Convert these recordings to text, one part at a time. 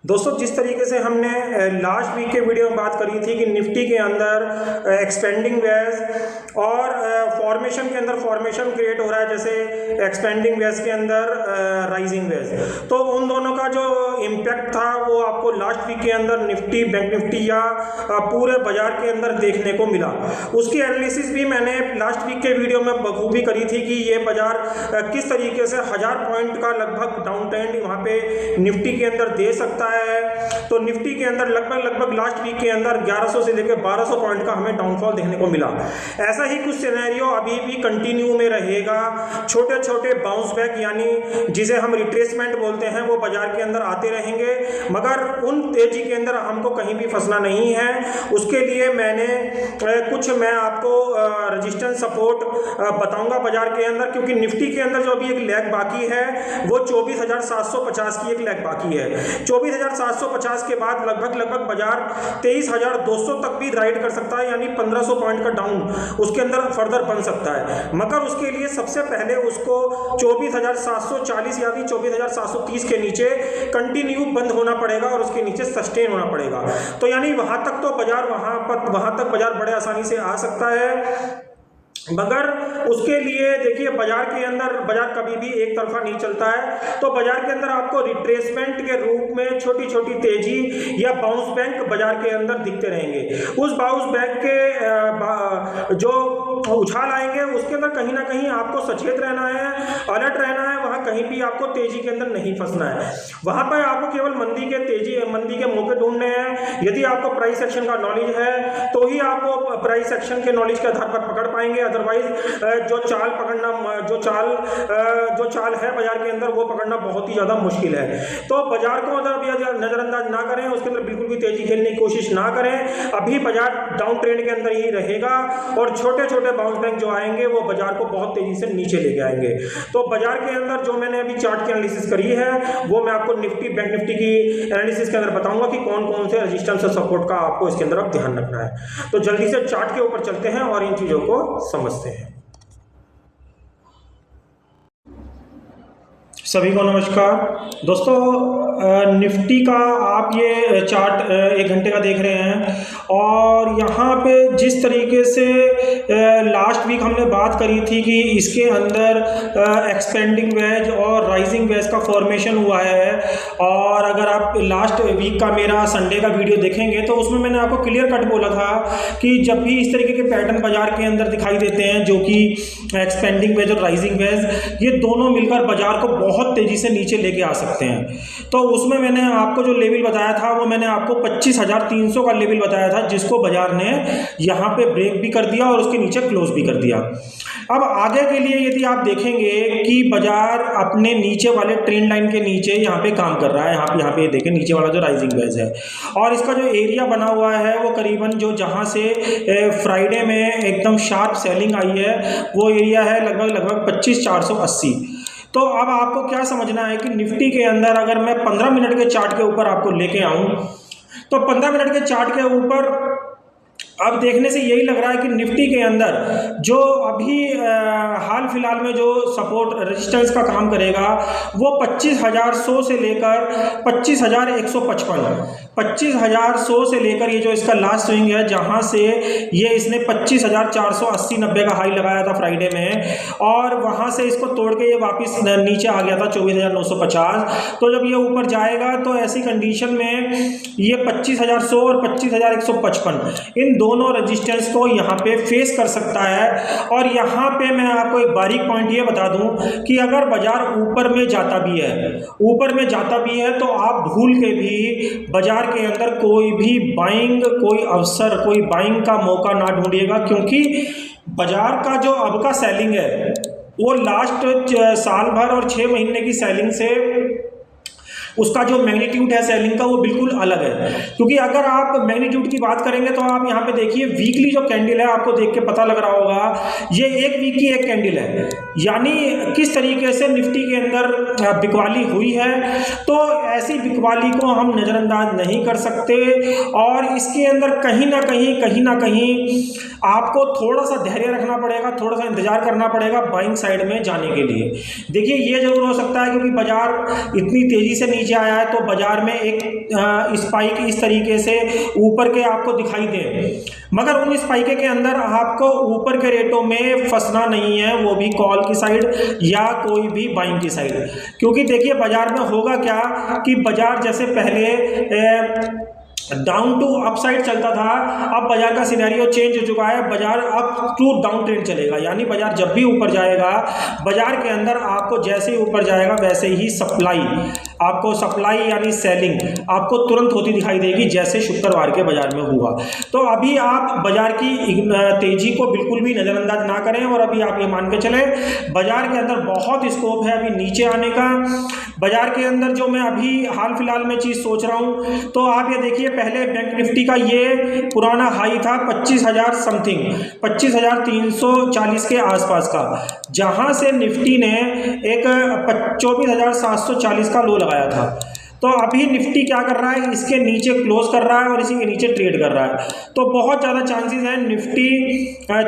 दोस्तों, जिस तरीके से हमने लास्ट वीक के वीडियो में बात करी थी कि निफ्टी के अंदर एक्सपेंडिंग वेज और फॉर्मेशन के अंदर फॉर्मेशन क्रिएट हो रहा है, जैसे एक्सपेंडिंग वेज के अंदर राइजिंग वेज, तो उन दोनों का जो इम्पैक्ट था वो आपको लास्ट वीक के अंदर निफ्टी, बैंक निफ्टी या पूरे बाजार के अंदर देखने को मिला। उसकी एनालिसिस भी मैंने लास्ट वीक के वीडियो में बखूबी करी थी कि ये बाजार किस तरीके से 1000 पॉइंट का लगभग डाउन ट्रेंड वहाँ पे निफ्टी के अंदर दे सकता है। तो निफ्टी के अंदर लगभग लास्ट वीक के अंदर 1100 से लेकर 1200 पॉइंट का हमें डाउनफॉल देखने को मिला। ऐसा ही कुछ सिनेरियो अभी भी कंटिन्यू में रहेगा। छोटे छोटे बाउंस बैक यानी जिसे हम रिट्रेसमेंट बोलते हैं वो बाजार के अंदर आते रहेंगे, मगर उन तेजी के अंदर हमको कहीं भी फंसना नहीं है। उसके लिए मैं आपको रेजिस्टेंस सपोर्ट बताऊंगा बाजार के अंदर, क्योंकि निफ्टी के अंदर जो अभी एक लेग बाकी है वो 24,750 की एक लेग बाकी है। 24,750 के बाद लगभग बाजार 23,200 तक भी राइड कर सकता है, यानी 1500 पॉइंट का डाउन उसके अंदर फर्दर बन सकता है। मगर उसके लिए सबसे पहले उसको 24,740 यानी 24,730 के नीचे कंटिन्यू बंद होना पड़ेगा और उसके नीचे सस्टेन होना पड़ेगा। तो यानी वहां तक तो बाजार वहां तक बाजार बड़े आसानी से आ सकता है, मगर उसके लिए देखिए बाजार के अंदर बाजार कभी भी एक तरफा नहीं चलता है। तो बाजार के अंदर आपको रिट्रेसमेंट के रूप में छोटी छोटी तेजी या बाउंस बैक बाजार के अंदर दिखते रहेंगे। उस बाउंस बैक के जो उछाल आएंगे उसके अंदर कहीं ना कहीं आपको सचेत रहना है, अलर्ट रहना है। वहां कहीं भी आपको तेजी के अंदर नहीं फंसना है। वहां पर आपको केवल मंदी के मौके ढूंढने हैं। यदि आपको प्राइस एक्शन का नॉलेज है तो ही आप वो प्राइस एक्शन के नॉलेज के आधार पर पकड़ पाएंगे। अदरवाइज जो चाल है बाजार के अंदर वो पकड़ना बहुत ही ज्यादा मुश्किल है। तो बाजार को अगर नजरअंदाज ना करें, उसके अंदर बिल्कुल भी तेजी खेलने की कोशिश ना करें। अभी बाजार डाउन ट्रेंड के अंदर ही रहेगा और छोटे छोटे बाउंस बैक जो आएंगे वो बाजार को बहुत तेजी से नीचे लेके आएंगे। तो बाजार के अंदर जो मैंने अभी चार्ट की एनालिसिस करी है वो मैं आपको निफ्टी, बैंक निफ्टी की एनालिसिस के अंदर बताऊंगा कि कौन कौन से रेजिस्टेंस और सपोर्ट का आपको इसके अंदर अब ध्यान रखना है। तो जल्दी से चार्ट के ऊपर चलते हैं और इन चीजों को समझते हैं। सभी को नमस्कार दोस्तों, निफ्टी का आप ये चार्ट 1 घंटे का देख रहे हैं और यहाँ पे जिस तरीके से लास्ट वीक हमने बात करी थी कि इसके अंदर एक्सपेंडिंग वेज और राइजिंग वेज का फॉर्मेशन हुआ है, और अगर आप लास्ट वीक का मेरा संडे का वीडियो देखेंगे तो उसमें मैंने आपको क्लियर कट बोला था कि जब भी इस तरीके के पैटर्न बाजार के अंदर दिखाई देते हैं जो कि एक्सपेंडिंग वेज और राइजिंग वेज, ये दोनों मिलकर बाजार को बहुत तेजी से नीचे लेके आ सकते हैं। तो उसमें मैंने आपको जो लेवल बताया था वो मैंने आपको 25,300 का लेवल बताया था, जिसको बाजार ने यहाँ पे ब्रेक भी कर दिया और उसके नीचे क्लोज भी कर दिया। अब आगे के लिए यदि आप देखेंगे कि बाजार अपने नीचे वाले ट्रेंड लाइन के नीचे यहाँ पे काम कर रहा है, यहाँ पे देखें नीचे वाला जो राइजिंग वेज है, और इसका जो एरिया बना हुआ है वो करीबन जो जहाँ से फ्राइडे में एकदम शार्प सेलिंग आई है वो एरिया है लगभग 25,480। तो अब आपको क्या समझना है कि निफ्टी के अंदर अगर मैं 15 मिनट के चार्ट के ऊपर आपको लेके आऊं तो 15 मिनट के चार्ट के ऊपर अब देखने से यही लग रहा है कि निफ्टी के अंदर जो अभी हाल फिलहाल में जो सपोर्ट रेजिस्टेंस का काम करेगा वो 25,100 से लेकर 25,155, 25,100 से लेकर ये जो इसका लास्ट स्विंग है जहां से ये इसने 25,480-90 का हाई लगाया था फ्राइडे में, और वहां से इसको तोड़ के ये वापस नीचे आ गया था 24,950। तो जब ये ऊपर जाएगा तो ऐसी कंडीशन में ये 25,100 और 25,155 इन दोनों रेजिस्टेंस को यहाँ पे फेस कर सकता है। और यहाँ पे मैं आपको एक बारीक पॉइंट ये बता दूं कि अगर बाजार ऊपर में जाता भी है तो आप भूल के भी बाजार के अंदर कोई भी कोई बाइंग का मौका ना ढूंढिएगा, क्योंकि बाजार का जो अब का सेलिंग है वो लास्ट साल भर और 6 महीने की सेलिंग से उसका जो मैग्नीट्यूड है सेलिंग का वो बिल्कुल अलग है। क्योंकि अगर आप मैग्नीट्यूड की बात करेंगे तो आप यहाँ पे देखिए वीकली जो कैंडल है आपको देख के पता लग रहा होगा, ये एक वीक की एक कैंडल है, यानी किस तरीके से निफ्टी के अंदर बिकवाली हुई है। तो ऐसी बिकवाली को हम नज़रअंदाज नहीं कर सकते और इसके अंदर कहीं ना कहीं आपको थोड़ा सा धैर्य रखना पड़ेगा, थोड़ा सा इंतजार करना पड़ेगा बाइंग साइड में जाने के लिए। देखिए ये जरूर हो सकता है क्योंकि बाजार इतनी तेजी से नीचे आया है तो बाजार में एक स्पाइक इस तरीके से ऊपर के आपको दिखाई दे, मगर उन स्पाइके के अंदर आपको ऊपर के रेटों में फंसना नहीं है, वो भी कॉल की साइड या कोई भी बाइंग की साइड। क्योंकि देखिए बाजार में होगा क्या कि बाजार जैसे पहले डाउन टू अपसाइड चलता था, अब बाजार का सिनेरियो चेंज हो चुका है, बाजार अप टू डाउन ट्रेंड चलेगा। यानी बाजार जब भी ऊपर जाएगा, बाजार के अंदर आपको जैसे ही ऊपर जाएगा वैसे ही सप्लाई यानी सेलिंग आपको तुरंत होती दिखाई देगी, जैसे शुक्रवार के बाजार में हुआ। तो अभी आप बाजार की तेजी को बिल्कुल भी नज़रअंदाज ना करें, और अभी आप ये मान के चलें बाजार के अंदर बहुत स्कोप है अभी नीचे आने का। बाजार के अंदर जो मैं अभी हाल फिलहाल में चीज़ सोच रहा हूँ, तो आप ये देखिए पहले बैंक निफ्टी का ये पुराना हाई था 25,000 समथिंग, 25,340 के आसपास का, जहां से निफ्टी ने एक 24,740 का लो लगाया था। तो अभी निफ्टी क्या कर रहा है, इसके नीचे क्लोज कर रहा है और इसी के नीचे ट्रेड कर रहा है। तो बहुत ज़्यादा चांसेस हैं निफ्टी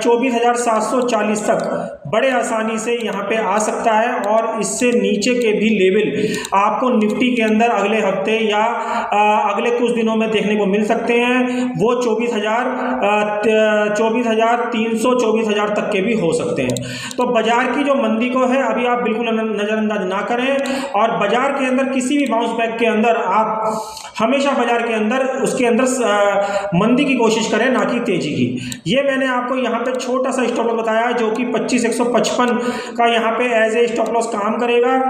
24,740 तक बड़े आसानी से यहाँ पे आ सकता है, और इससे नीचे के भी लेवल आपको निफ्टी के अंदर अगले हफ्ते या अगले कुछ दिनों में देखने को मिल सकते हैं। वो 24,300 24,000 तक के भी हो सकते हैं। तो बाजार की जो मंदी को है अभी आप बिल्कुल नज़रअंदाज ना करें, और बाजार के अंदर किसी भी बाउंस बैक के अंदर आप हमेशा बाजार के अंदर उसके अंदर मंदी की कोशिश करें, ना कि तेजी की। ये मैंने आपको यहाँ पे छोटा सा स्टॉप लॉस बताया है, जो कि 25,155 का यहाँ पे एज ए स्टॉप लॉस काम करेगा।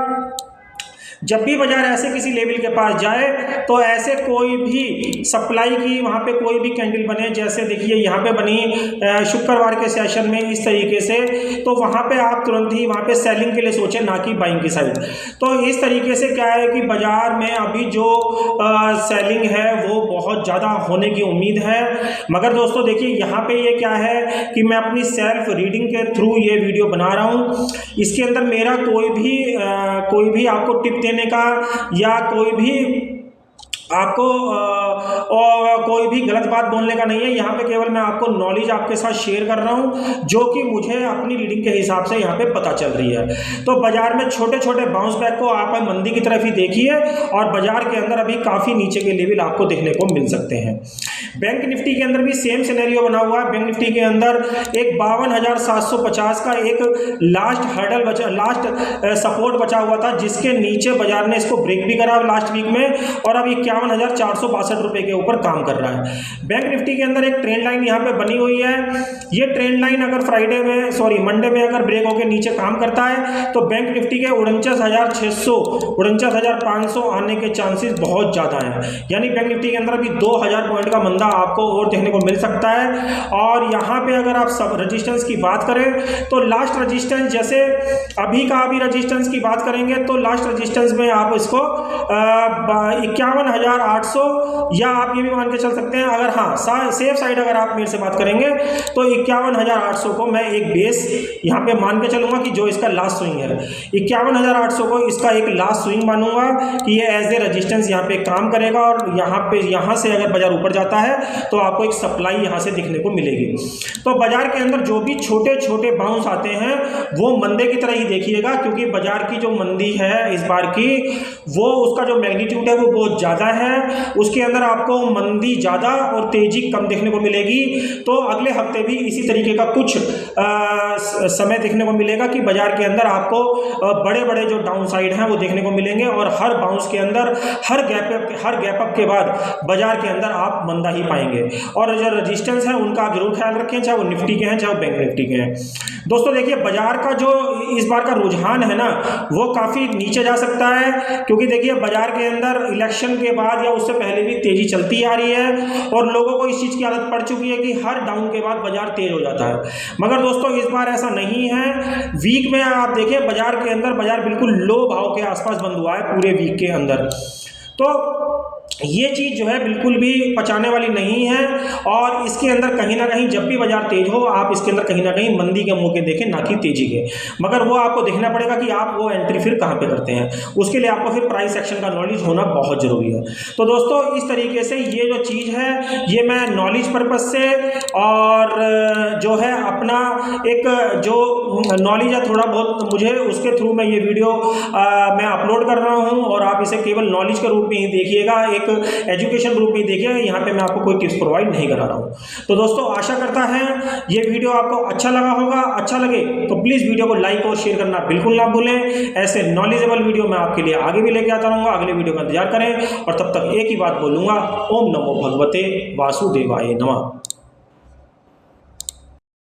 जब भी बाजार ऐसे किसी लेवल के पास जाए तो ऐसे कोई भी सप्लाई की वहाँ पे कोई भी कैंडल बने, जैसे देखिए यहाँ पे बनी शुक्रवार के सेशन में इस तरीके से, तो वहाँ पे आप तुरंत ही वहाँ पे सेलिंग के लिए सोचें, ना कि बाइंग की साइड। तो इस तरीके से क्या है कि बाजार में अभी जो सेलिंग है वो बहुत ज़्यादा होने की उम्मीद है। मगर दोस्तों देखिए यहाँ पे ये क्या है कि मैं अपनी सेल्फ रीडिंग के थ्रू ये वीडियो बना रहा हूँ, इसके अंदर मेरा कोई भी आपको टिप देने का या कोई भी आपको कोई भी गलत बात बोलने का नहीं है। यहाँ पे केवल मैं आपको नॉलेज आपके साथ शेयर कर रहा हूँ, जो कि मुझे अपनी रीडिंग के हिसाब से यहाँ पे पता चल रही है। तो बाजार में छोटे छोटे बाउंस बैक को आप मंदी की तरफ ही देखिए, और बाजार के अंदर अभी काफ़ी नीचे के लेवल आपको देखने को मिल सकते हैं। बैंक निफ्टी के अंदर भी सेम सिनेरियो बना हुआ है। बैंक निफ्टी के अंदर एक 52,750 का एक लास्ट सपोर्ट बचा हुआ था, जिसके नीचे बाजार ने इसको ब्रेक भी करा लास्ट वीक में, और अब 51,462 रुपए के ऊपर काम कर रहा है। बैंक निफ्टी के अंदर एक ट्रेंड लाइन यहाँ पे बनी हुई है। ये ट्रेंड लाइन अगर मंडे में अगर ब्रेक होकर नीचे काम करता है तो बैंक निफ्टी के 49,600 49,500 आने के चांसेस बहुत ज़्यादा हैं। यानी बैंक निफ्टी के अंदर अभी 2,000 पॉइंट का मंदा आपको और देखने को मिल सकता है। और यहाँ पे अगर आप सब रजिस्टेंस की बात करें तो लास्ट रजिस्टेंस, जैसे अभी का अभी रजिस्टेंस की बात करेंगे तो लास्ट रजिस्टेंस में आप इसको 51,800, या आप ये भी मान के चल सकते हैं, अगर हाँ सेफ साइड अगर आप मेरे से बात करेंगे तो 51,800 को मैं एक बेस यहाँ पे मान के चलूंगा कि जो इसका लास्ट स्विंग है, 51,800 को इसका एक लास्ट स्विंग मानूंगा कि ये एज ए रजिस्टेंस यहाँ पे काम करेगा। और यहाँ से अगर बाजार ऊपर जाता है तो आपको एक सप्लाई यहाँ से दिखने को मिलेगी। तो बाजार के अंदर जो भी छोटे छोटे बाउंस आते हैं वो मंदे की तरह ही देखिएगा, क्योंकि बाजार की जो मंदी है इस बार की, वो उसका जो मैग्नीट्यूड है वो बहुत ज़्यादा है। उसके अंदर आपको मंदी ज़्यादा और तेज़ी कम देखने को मिलेगी। तो अगले हफ्ते भी इसी तरीके का कुछ समय देखने को मिलेगा कि बाजार के अंदर आपको बड़े बड़े जो डाउन साइड हैं वो देखने को मिलेंगे, और हर बाउंस के अंदर हर गैप अप के बाद बाजार के अंदर आप मंदा ही पाएंगे। और जो रजिस्टेंस है उनका आप जरूर ख्याल रखें, चाहे वो निफ्टी के हैं चाहे वो बैंक निफ्टी के हैं। दोस्तों देखिए बाजार का जो इस बार का रुझान है ना वो काफ़ी नीचे जा सकता है, क्योंकि देखिए बाजार के अंदर इलेक्शन के बाद या उससे पहले भी तेजी चलती आ रही है, और लोगों को इस चीज़ की आदत पड़ चुकी है कि हर डाउन के बाद बाजार तेज हो जाता है। मगर दोस्तों इस बार ऐसा नहीं है। वीक में आप देखें बाजार के अंदर बाजार बिल्कुल लो भाव के आसपास बंद हुआ है पूरे वीक के अंदर। तो ये चीज़ जो है बिल्कुल भी पचाने वाली नहीं है, और इसके अंदर कहीं ना कहीं जब भी बाजार तेज हो आप इसके अंदर कहीं ना कहीं मंदी के मौके देखें, ना कि तेजी के। मगर वो आपको देखना पड़ेगा कि आप वो एंट्री फिर कहाँ पे करते हैं, उसके लिए आपको फिर प्राइस एक्शन का नॉलेज होना बहुत ज़रूरी है। तो दोस्तों इस तरीके से ये जो चीज़ है ये मैं नॉलेज पर्पज़ से और जो है अपना एक जो नॉलेज है थोड़ा बहुत मुझे उसके थ्रू मैं ये वीडियो मैं अपलोड कर रहा हूँ, और आप इसे केवल नॉलेज के रूप में ही देखिएगा, एक एजुकेशन रूप में देखिएगा। यहाँ पे मैं आपको कोई टिप्स प्रोवाइड नहीं करा रहा हूँ। तो दोस्तों आशा करता है ये वीडियो आपको अच्छा लगा होगा। अच्छा लगे तो प्लीज़ वीडियो को लाइक और शेयर करना बिल्कुल ना भूलें। ऐसे नॉलेजेबल वीडियो मैं आपके लिए आगे भी लेके आता रहूँगा। अगले वीडियो का इंतजार करें, और तब तक एक ही बात बोलूँगा, ओम नमो भगवते वासुदेवाय नमः।